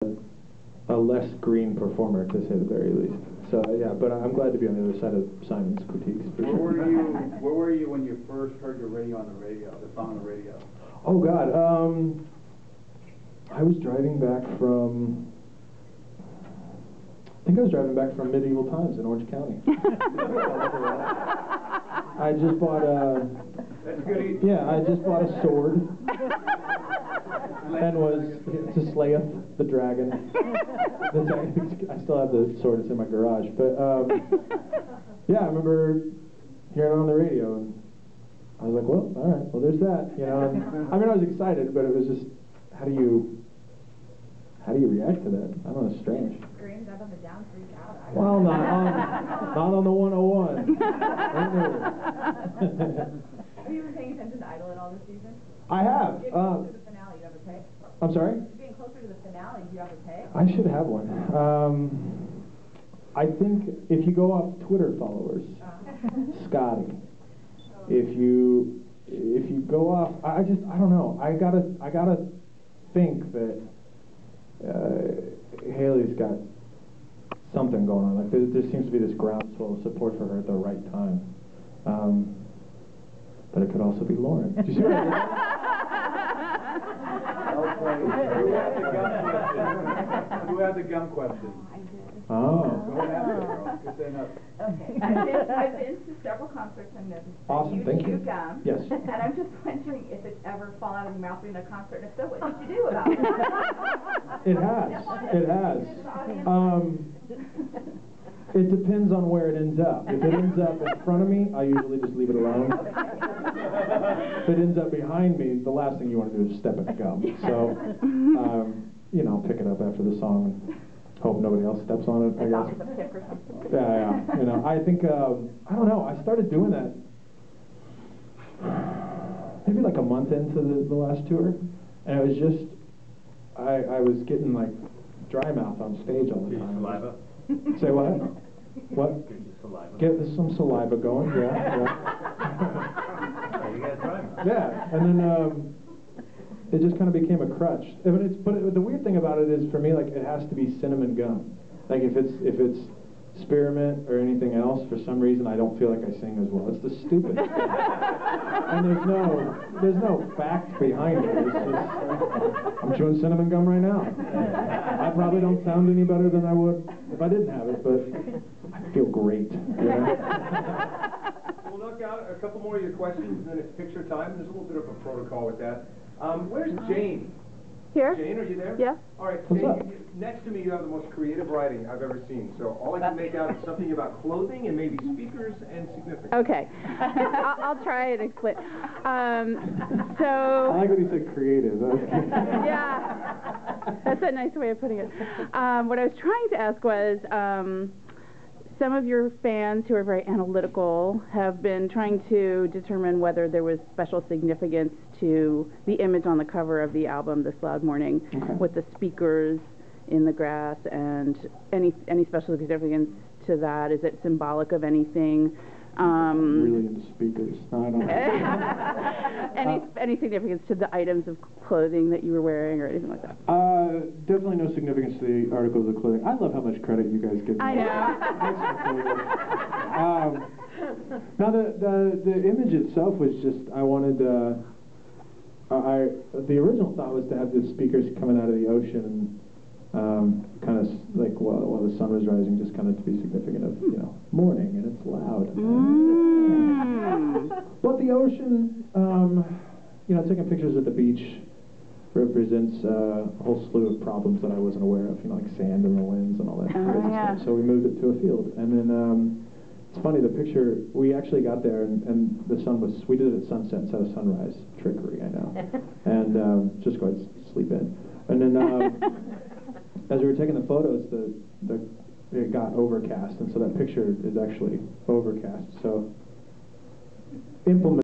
a less green performer, to say the very least. So yeah, but I'm glad to be on the other side of Simon's critiques, for sure. Where were you when you first heard your radio on the radio, the song on the radio? Oh God, I was driving back from, I think I was driving back from medieval times in Orange County. I just bought a, I just bought a sword and was to slayeth the dragon. I still have the sword, it's in my garage. But yeah, I remember hearing it on the radio, and I was like, well, all right, well, there's that, you know. And, I mean, I was excited, but it was just, how do you react to that? I don't know, it's strange. Screams up on the down, freak out. Well, not on the 101. Have you been paying attention to Idol at all this season? I have. Getting closer to the finale, do you have a pick? I'm sorry? Getting closer to the finale, do you have a pick? I should have one. I think if you go off Twitter followers, Scotty. If you go off, I don't know. I gotta think that Haley's got something going on. Like there seems to be this groundswell of support for her at the right time. But it could also be Lauren. Do you see what I did? Who had the gum question? I did. Oh. Go ahead, girl. Good enough. Okay. I've been to several concerts and noticed awesome, thank you. Gum. Yes. And I'm just wondering if it's ever fallen out of your mouth during a concert, and if so, what did you do about it? It has. It has. It depends on where it ends up. If it ends up in front of me, I usually just leave it alone. If it ends up behind me, the last thing you want to do is step in the gum. So, you know, pick it up after the song and hope nobody else steps on it, I guess. Yeah. You know, I think, I don't know, I started doing that maybe like a month into the last tour, and it was just, I was getting like dry mouth on stage all the time. Saliva? Say what? What? Get your saliva. Get some saliva going, yeah. You got dry mouth. Yeah, and then it just kind of became a crutch. I mean, but the weird thing about it is, for me, like, it has to be cinnamon gum. Like, if it's spearmint or anything else, for some reason I don't feel like I sing as well. It's the stupidest thing. And there's no fact behind it. It's just, I'm chewing cinnamon gum right now. I probably don't sound any better than I would if I didn't have it, but I feel great. You know? We'll knock out a couple more of your questions, and then it's picture time. There's a little bit of a protocol with that. Where's Jane? Here? Jane, are you there? Yeah. All right, What's up? Jane, next to me you have the most creative writing I've ever seen. So all I can make out is something about clothing and maybe speakers and significance. Okay. I'll try and explain. I So... like when he said creative. Yeah. That's a nice way of putting it. What I was trying to ask was, some of your fans who are very analytical have been trying to determine whether there was special significance to the image on the cover of the album, This Loud Morning, with the speakers in the grass, and any special significance to that. Is it symbolic of anything? Really into speakers. No, I don't know. Any significance to the items of clothing that you were wearing or anything like that? Definitely no significance to the articles of clothing. I love how much credit you guys give me. I know. Now the image itself was just, I wanted the original thought was to have the speakers coming out of the ocean and kind of like while the sun was rising, just kind of to be significant of, you know, morning and it's loud. But the ocean, you know, taking pictures at the beach represents a whole slew of problems that I wasn't aware of, you know, like sand and the winds and all that crazy stuff. So we moved it to a field, and then it's funny, the picture, we actually got there and the sun was, we did it at sunset instead of sunrise. Trickery, I know. And just go ahead and sleep in. And then as we were taking the photos, it got overcast, and so that picture is actually overcast. So implement